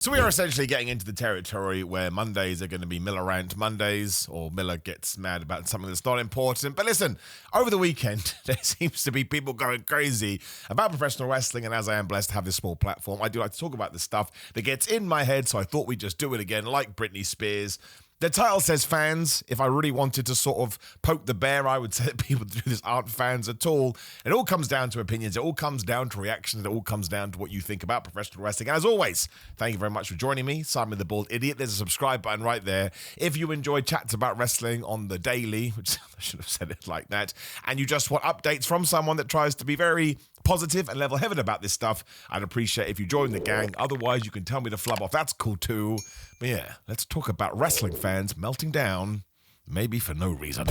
So we are essentially getting into the territory where Mondays are going to be Miller Rant Mondays, or Miller gets mad about something that's not important. But listen, over the weekend, there seems to be people going crazy about professional wrestling, and as I am blessed to have this small platform, I do like to talk about the stuff that gets in my head, so I thought we'd just do it again, like Britney Spears. The title says fans. If I really wanted to sort of poke the bear, I would say that people that do this aren't fans at all. It all comes down to opinions. It all comes down to reactions. It all comes down to what you think about professional wrestling. And as always, thank you very much for joining me. Simon the Bald Idiot. There's a subscribe button right there. If you enjoy chats about wrestling on the daily, which I should have said it like that, and you just want updates from someone that tries to be very positive and level-headed about this stuff, I'd appreciate if you join the gang. Otherwise, you can tell me to flub off. That's cool too. But yeah, let's talk about wrestling fans melting down, maybe for no reason.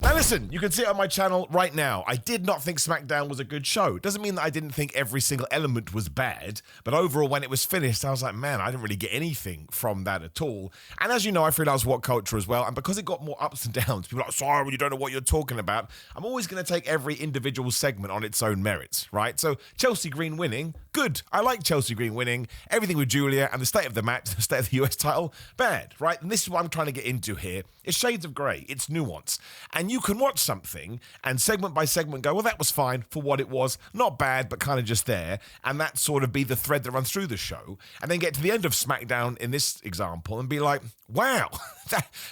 Now listen, you can see it on my channel right now. I did not think SmackDown was a good show. Doesn't mean that I didn't think every single element was bad, but overall when it was finished, I was like, man, I didn't really get anything from that at all. And as you know, I freelance What Culture as well, and because it got more ups and downs, people are like, sorry, you don't know what you're talking about. I'm always going to take every individual segment on its own merits, right? So Chelsea Green winning, good. I like Chelsea Green winning. Everything with Julia and the state of the match, the state of the US title, bad, right? And this is what I'm trying to get into here. It's shades of grey. It's nuance. And you can watch something and segment by segment go, well, that was fine for what it was. Not bad, but kind of just there. And that sort of be the thread that runs through the show. And then get to the end of SmackDown in this example and be like, wow,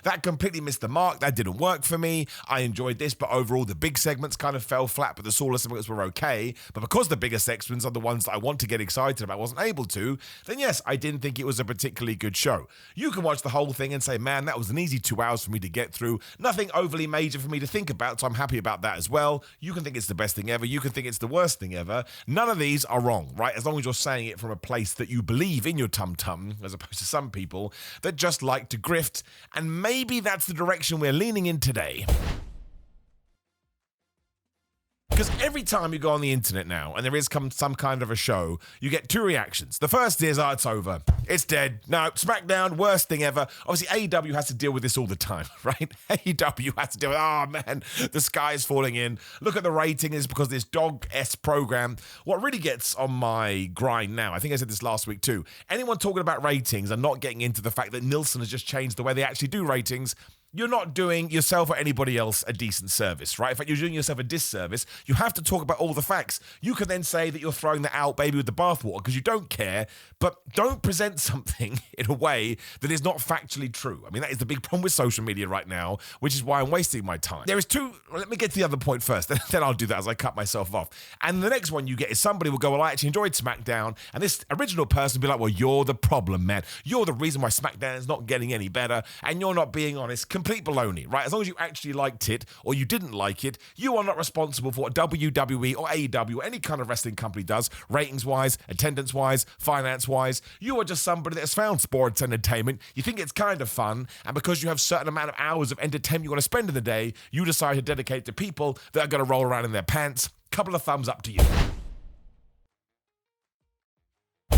that completely missed the mark. That didn't work for me. I enjoyed this, but overall the big segments kind of fell flat, but the smaller segments were okay. But because the bigger segments are the ones that I want to get excited about, wasn't able to, then yes, I didn't think it was a particularly good show. You can watch the whole thing and say, man, that was an easy 2 hours for me to get through. Nothing overly major for me to think about, so I'm happy about that as well. You can think it's the best thing ever. You can think it's the worst thing ever. None of these are wrong, right? As long as you're saying it from a place that you believe in your tum-tum, as opposed to some people that just like to grift. And maybe that's the direction we're leaning in today. Because every time you go on the internet now and there is some kind of a show, you get two reactions. The first is, oh, it's over. It's dead. No, SmackDown, worst thing ever. Obviously, AEW has to deal with this all the time, right? AEW has to deal with, oh, man, the sky is falling in. Look at the rating. It's because this dog-esque program. What really gets on my grind now, I think I said this last week too, anyone talking about ratings and not getting into the fact that Nielsen has just changed the way they actually do ratings, you're not doing yourself or anybody else a decent service, right? In fact, you're doing yourself a disservice. You have to talk about all the facts. You can then say that you're throwing the out baby with the bathwater because you don't care, but don't present something in a way that is not factually true. I mean, that is the big problem with social media right now, which is why I'm wasting my time. There is let me get to the other point first, then I'll do that as I cut myself off. And the next one you get is somebody will go, well, I actually enjoyed SmackDown, and this original person will be like, well, you're the problem, man. You're the reason why SmackDown is not getting any better, and you're not being honest. Complete baloney, right? As long as you actually liked it or you didn't like it, you are not responsible for what WWE or AEW or any kind of wrestling company does, ratings-wise, attendance-wise, finance-wise. You are just somebody that has found sports entertainment. You think it's kind of fun, and because you have a certain amount of hours of entertainment you want to spend in the day, you decide to dedicate to people that are going to roll around in their pants. Couple of thumbs up to you.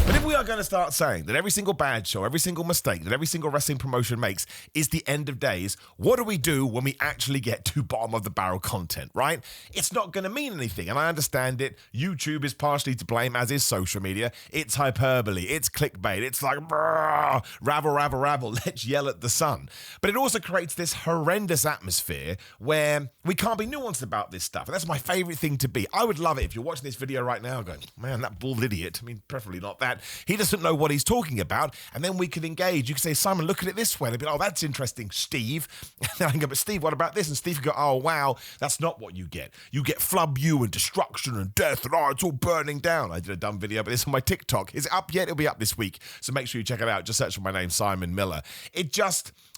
But if we are going to start saying that every single bad show, every single mistake that every single wrestling promotion makes is the end of days, what do we do when we actually get to bottom of the barrel content, right? It's not going to mean anything, and I understand it. YouTube is partially to blame, as is social media. It's hyperbole, it's clickbait, it's like, rabble, rabble, rabble, let's yell at the sun. But it also creates this horrendous atmosphere where we can't be nuanced about this stuff, and that's my favorite thing to be. I would love it if you're watching this video right now going, man, that bald idiot, I mean, preferably not that, he doesn't know what he's talking about, and then we can engage. You can say, Simon, look at it this way. And they'll be like, oh, that's interesting, Steve. And then I can go, but Steve, what about this? And Steve can go, oh, wow, that's not what you get. You get flub you and destruction and death and, oh, it's all burning down. I did a dumb video about this on my TikTok. Is it up yet? It'll be up this week. So make sure you check it out. Just search for my name, Simon Miller.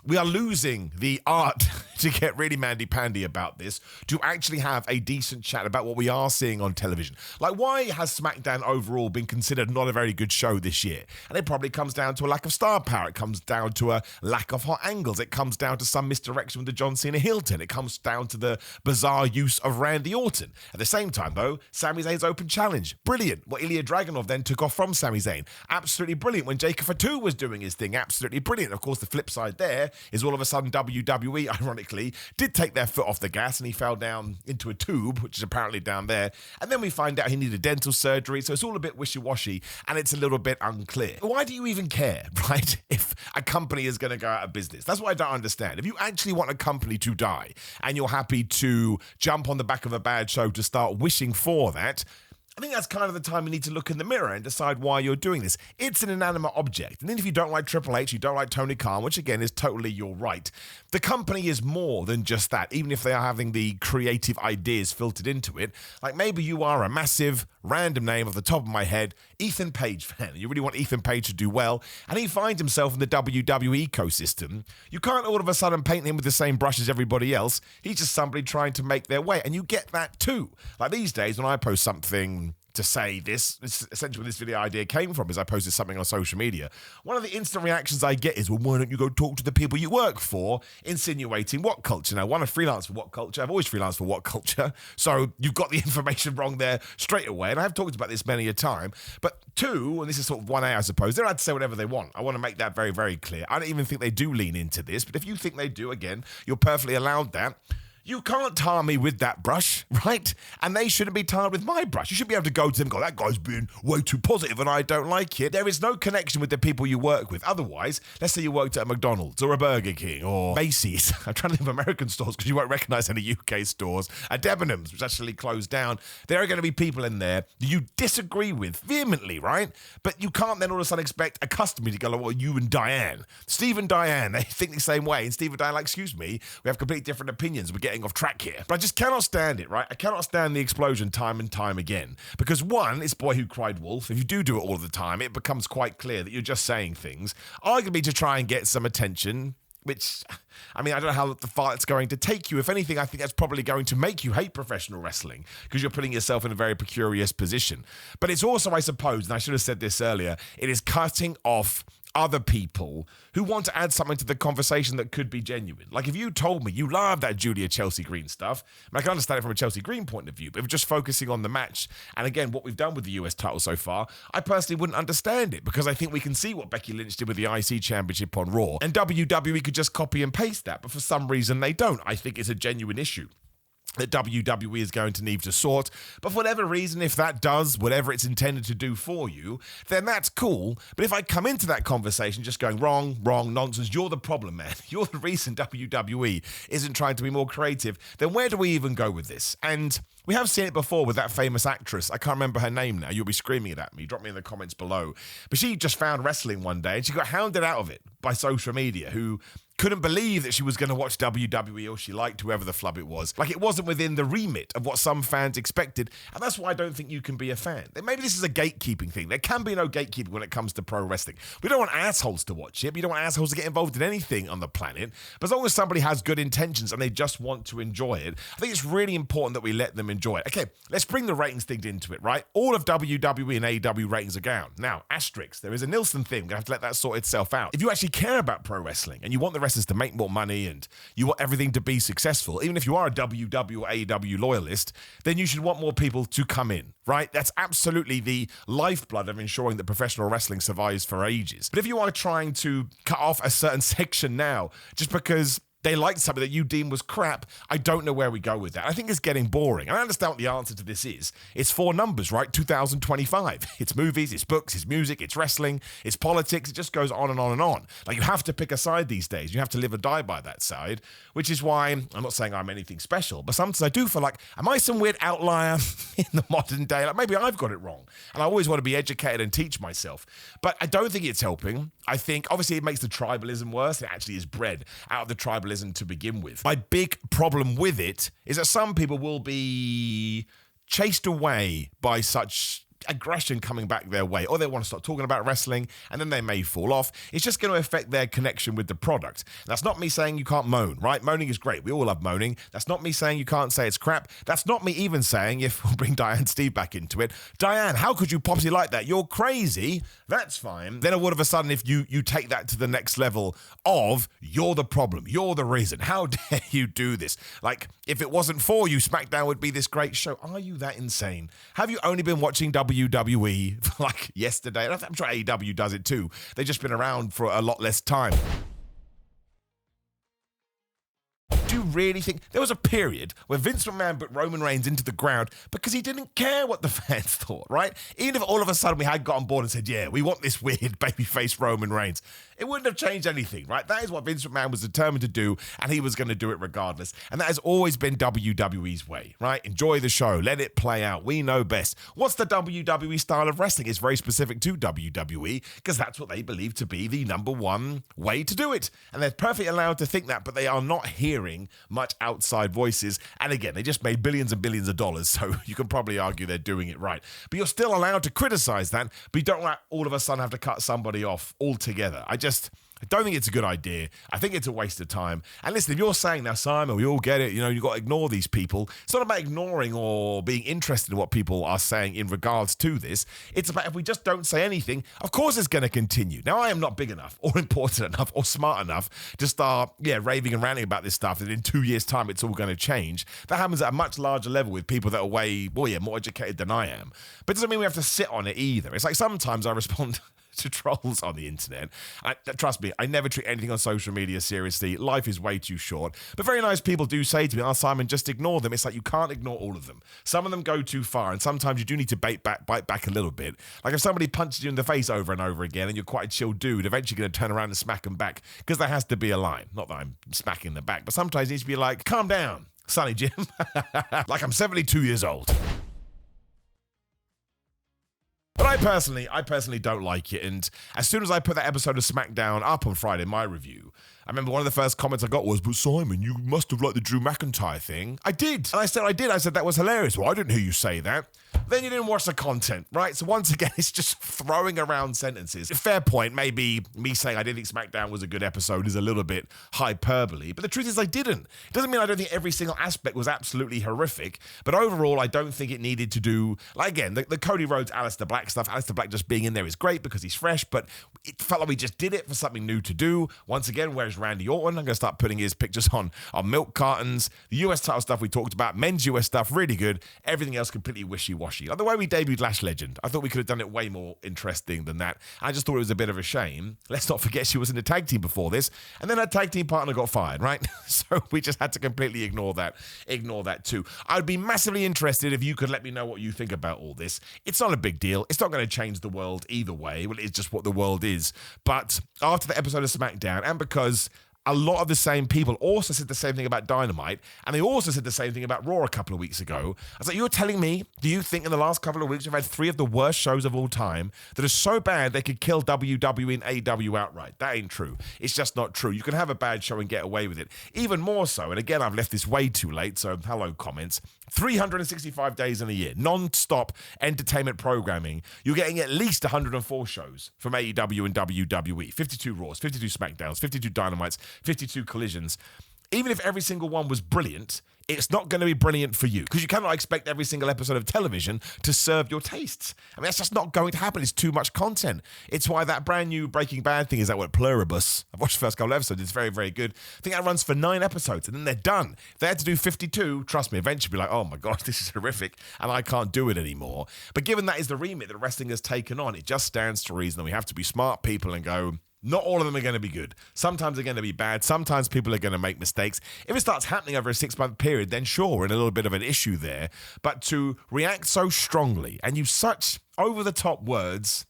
We are losing the art to get really mandy-pandy about this, to actually have a decent chat about what we are seeing on television. Like, why has SmackDown overall been considered not a very good show? show this year. And it probably comes down to a lack of star power. It comes down to a lack of hot angles. It comes down to some misdirection with the John Cena Hilton. It comes down to the bizarre use of Randy Orton. At the same time, though, Sami Zayn's open challenge. Brilliant. What Ilya Dragunov then took off from Sami Zayn. Absolutely brilliant. When Jacob Fatu was doing his thing, absolutely brilliant. Of course, the flip side there is all of a sudden WWE, ironically, did take their foot off the gas and he fell down into a tube, which is apparently down there. And then we find out he needed dental surgery. So it's all a bit wishy-washy and it's a little bit unclear. Why do you even care, right? If a company is going to go out of business. That's what I don't understand. If you actually want a company to die and you're happy to jump on the back of a bad show to start wishing for that, I think that's kind of the time you need to look in the mirror and decide why you're doing this. It's an inanimate object. And then if you don't like Triple H, you don't like Tony Khan, which again is totally your right. The company is more than just that, even if they are having the creative ideas filtered into it. Like maybe you are a massive random name off the top of my head, Ethan Page fan. You really want Ethan Page to do well, and he finds himself in the WWE ecosystem. You can't all of a sudden paint him with the same brush as everybody else. He's just somebody trying to make their way, and you get that too. Like these days when I post something to say this essentially where this video idea came from is I posted something on social media. One of the instant reactions I get is, well, why don't you go talk to the people you work for, insinuating what culture? Now, one, I freelance for what culture? I've always freelanced for what culture? So you've got the information wrong there straight away. And I've talked about this many a time. But two, and this is sort of 1A, I suppose, they're allowed to say whatever they want. I want to make that very, very clear. I don't even think they do lean into this. But if you think they do, again, you're perfectly allowed that. You can't tar me with that brush, right? And they shouldn't be tarred with my brush. You should be able to go to them and go, that guy's being way too positive and I don't like it. There is no connection with the people you work with. Otherwise, let's say you worked at a McDonald's or a Burger King or Macy's. I'm trying to think of American stores because you won't recognize any UK stores. A Debenhams, which actually closed down. There are going to be people in there that you disagree with vehemently, right? But you can't then all of a sudden expect a customer to go, like, well, you and Diane. Steve and Diane, they think the same way. And Steve and Diane, like, excuse me, we have completely different opinions. We're getting off track here. But I just cannot stand it, right? I cannot stand the explosion time and time again. Because one, it's boy who cried wolf. If you do it all the time, it becomes quite clear that you're just saying things, arguably to try and get some attention, which, I mean, I don't know how far it's going to take you. If anything, I think that's probably going to make you hate professional wrestling because you're putting yourself in a very precarious position. But it's also, I suppose, and I should have said this earlier, it is cutting off other people who want to add something to the conversation that could be genuine. Like if you told me you love that Julia Chelsea Green stuff, and I can understand it from a Chelsea Green point of view, but if just focusing on the match, and again, what we've done with the US title so far, I personally wouldn't understand it because I think we can see what Becky Lynch did with the IC Championship on Raw, and WWE could just copy and paste that, but for some reason they don't. I think it's a genuine issue that WWE is going to need to sort. But for whatever reason, if that does whatever it's intended to do for you, then that's cool. But if I come into that conversation just going wrong, nonsense, you're the problem, man. You're the reason WWE isn't trying to be more creative, then where do we even go with this? And we have seen it before with that famous actress. I can't remember her name now. You'll be screaming it at me. Drop me in the comments below. But she just found wrestling one day and she got hounded out of it by social media who couldn't believe that she was going to watch WWE or she liked whoever the flub it was. Like it wasn't within the remit of what some fans expected. And that's why I don't think you can be a fan. Maybe this is a gatekeeping thing. There can be no gatekeeping when it comes to pro wrestling. We don't want assholes to watch it. We don't want assholes to get involved in anything on the planet. But as long as somebody has good intentions and they just want to enjoy it, I think it's really important that we let them enjoy it. Okay, let's bring the ratings thing into it, right? All of WWE and AEW ratings are down. Now, asterisk, there is a Nielsen thing. We're going to have to let that sort itself out. If you actually care about pro wrestling and you want the wrestlers to make more money and you want everything to be successful, even if you are a WW or AEW loyalist, then you should want more people to come in, right? That's absolutely the lifeblood of ensuring that professional wrestling survives for ages. But if you are trying to cut off a certain section now just because they liked something that you deem was crap, I don't know where we go with that. I think it's getting boring. And I understand what the answer to this is. It's 4 numbers, right? 2025. It's movies, it's books, it's music, it's wrestling, it's politics. It just goes on and on and on. Like you have to pick a side these days. You have to live or die by that side, which is why I'm not saying I'm anything special, but sometimes I do feel like, am I some weird outlier in the modern day? Like maybe I've got it wrong. And I always want to be educated and teach myself. But I don't think it's helping. I think obviously it makes the tribalism worse. It actually is bred out of the tribalism to begin with. My big problem with it is that some people will be chased away by such aggression coming back their way, or they want to start talking about wrestling, and then they may fall off. It's just going to affect their connection with the product. That's not me saying you can't moan, right? Moaning is great. We all love moaning. That's not me saying you can't say it's crap. That's not me even saying, if we'll bring Diane Steve back into it, Diane, how could you possibly like that? You're crazy. That's fine. Then all of a sudden, if you take that to the next level of, you're the problem, you're the reason, how dare you do this? Like, if it wasn't for you, SmackDown would be this great show. Are you that insane? Have you only been watching WWE for like yesterday? I'm sure AEW does it too. They've just been around for a lot less time. Do you really think there was a period where Vince McMahon put Roman Reigns into the ground because he didn't care what the fans thought, right? Even if all of a sudden we had got on board and said, yeah, we want this weird babyface Roman Reigns, it wouldn't have changed anything, right? That is what Vince McMahon was determined to do, and he was going to do it regardless. And that has always been WWE's way, right? Enjoy the show. Let it play out. We know best. What's the WWE style of wrestling? It's very specific to WWE because that's what they believe to be the number one way to do it. And they're perfectly allowed to think that, but they are not hearing much outside voices. And again, they just made billions and billions of dollars, so you can probably argue they're doing it right. But you're still allowed to criticize that, but you don't like all of a sudden have to cut somebody off altogether. I don't think it's a good idea. I think it's a waste of time. And listen, if you're saying, now, Simon, we all get it, you've got to ignore these people. It's not about ignoring or being interested in what people are saying in regards to this. It's about if we just don't say anything, of course it's going to continue. Now, I am not big enough or important enough or smart enough to start, raving and ranting about this stuff, that in 2 years' time it's all going to change. That happens at a much larger level with people that are way, more educated than I am. But it doesn't mean we have to sit on it either. It's like sometimes I respond to trolls on the internet. Trust me, I never treat anything on social media seriously. Life is way too short. But very nice people do say to me, Simon, just ignore them. It's like you can't ignore all of them. Some of them go too far, and sometimes you do need to bite back a little bit. Like if somebody punches you in the face over and over again and you're quite a chill dude, eventually going to turn around and smack them back, because there has to be a line. Not that I'm smacking them back, but sometimes it needs to be like, calm down, Sonny Jim. Like I'm 72 years old. But I personally don't like it, and as soon as I put that episode of SmackDown up on Friday, my review, I remember one of the first comments I got was, but Simon, you must have liked the Drew McIntyre thing. I did. And I said I did. I said that was hilarious. Well, I didn't hear you say that. Then you didn't watch the content, right? So once again, it's just throwing around sentences. Fair point. Maybe me saying I didn't think SmackDown was a good episode is a little bit hyperbole. But the truth is I didn't. It doesn't mean I don't think every single aspect was absolutely horrific. But overall, I don't think it needed to do, like again, the Cody Rhodes, Aleister Black stuff. Aleister Black just being in there is great because he's fresh. But it felt like we just did it for something new to do. Once again, where's Randy Orton? I'm going to start putting his pictures on milk cartons. The US title stuff we talked about. Men's US stuff, really good. Everything else completely wishy-washy. Like the way we debuted Lash Legend, I thought we could have done it way more interesting than that. I just thought it was a bit of a shame. Let's not forget she was in a tag team before this, and then her tag team partner got fired, right? So we just had to completely ignore that too. I'd be massively interested if you could let me know what you think about all this. It's not a big deal. It's not going to change the world either way. Well, it's just what the world is. But after the episode of SmackDown, and because a lot of the same people also said the same thing about Dynamite, and they also said the same thing about Raw a couple of weeks ago. I was like, you're telling me, do you think in the last couple of weeks we've had 3 of the worst shows of all time that are so bad they could kill WWE and AEW outright? That ain't true. It's just not true. You can have a bad show and get away with it. Even more so, and again, I've left this way too late, so hello comments, 365 days in a year, non-stop entertainment programming. You're getting at least 104 shows from AEW and WWE, 52 Raws, 52 SmackDowns, 52 Dynamites, 52 collisions. Even if every single one was brilliant, it's not going to be brilliant for you because you cannot expect every single episode of television to serve your tastes. I mean, that's just not going to happen. It's too much content. It's why that brand new Breaking Bad thing is that word Pluribus. I've watched the first couple of episodes. It's very, very good. I think that runs for 9 episodes and then they're done. If they had to do 52, trust me, eventually be like, oh my gosh, this is horrific and I can't do it anymore. But given that is the remit that wrestling has taken on, it just stands to reason that we have to be smart people and go, not all of them are going to be good. Sometimes they're going to be bad. Sometimes people are going to make mistakes. If it starts happening over a 6-month period, then sure, we're in a little bit of an issue there. But to react so strongly and use such over-the-top words,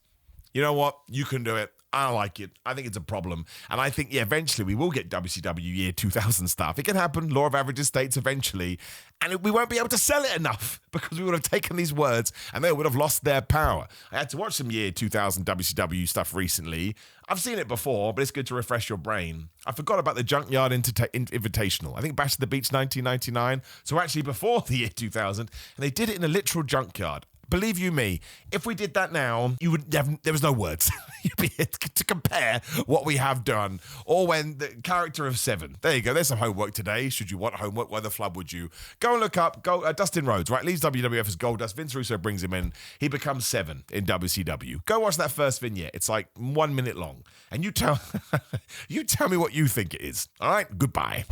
you know what? You can do it. I don't like it. I think it's a problem. And I think, eventually we will get WCW year 2000 stuff. It can happen. Law of averages states eventually. And we won't be able to sell it enough because we would have taken these words and they would have lost their power. I had to watch some year 2000 WCW stuff recently. I've seen it before, but it's good to refresh your brain. I forgot about the Junkyard Invitational. I think Bash to the Beach 1999. So actually before the year 2000. And they did it in a literal junkyard. Believe you me, if we did that now, you would have, there was no words. You'd be here to compare what we have done. Or when the character of 7. There you go. There's some homework today. Should you want homework, why the flub would you? Go and look up Dustin Rhodes, right? Leaves WWF as Goldust. Vince Russo brings him in. He becomes 7 in WCW. Go watch that first vignette. It's like 1 minute long. And you tell me what you think it is. All right? Goodbye.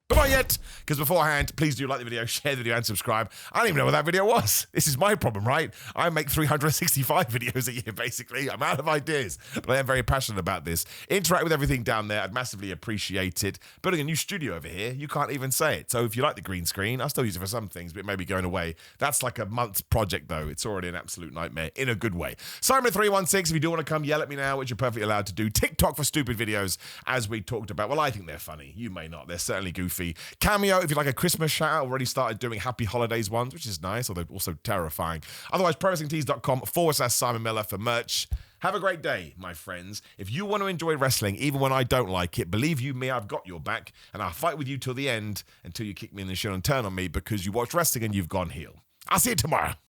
But not yet, because beforehand, please do like the video, share the video, and subscribe. I don't even know what that video was. This is my problem, right? I make 365 videos a year, basically. I'm out of ideas, but I am very passionate about this. Interact with everything down there. I'd massively appreciate it. Building a new studio over here, you can't even say it. So if you like the green screen, I'll still use it for some things, but it may be going away. That's like a month's project, though. It's already an absolute nightmare in a good way. Simon316, if you do want to come yell at me now, which you're perfectly allowed to do. TikTok for stupid videos, as we talked about. Well, I think they're funny. You may not. They're certainly goofy. Cameo, if you like a Christmas shout out, already started doing Happy Holidays ones, which is nice, although also terrifying. Otherwise, prowrestlingtees.com/Simon Miller for merch. Have a great day, my friends. If you want to enjoy wrestling, even when I don't like it, believe you me, I've got your back, and I'll fight with you till the end, until you kick me in the shin and turn on me because you watch wrestling and you've gone heel. I'll see you tomorrow.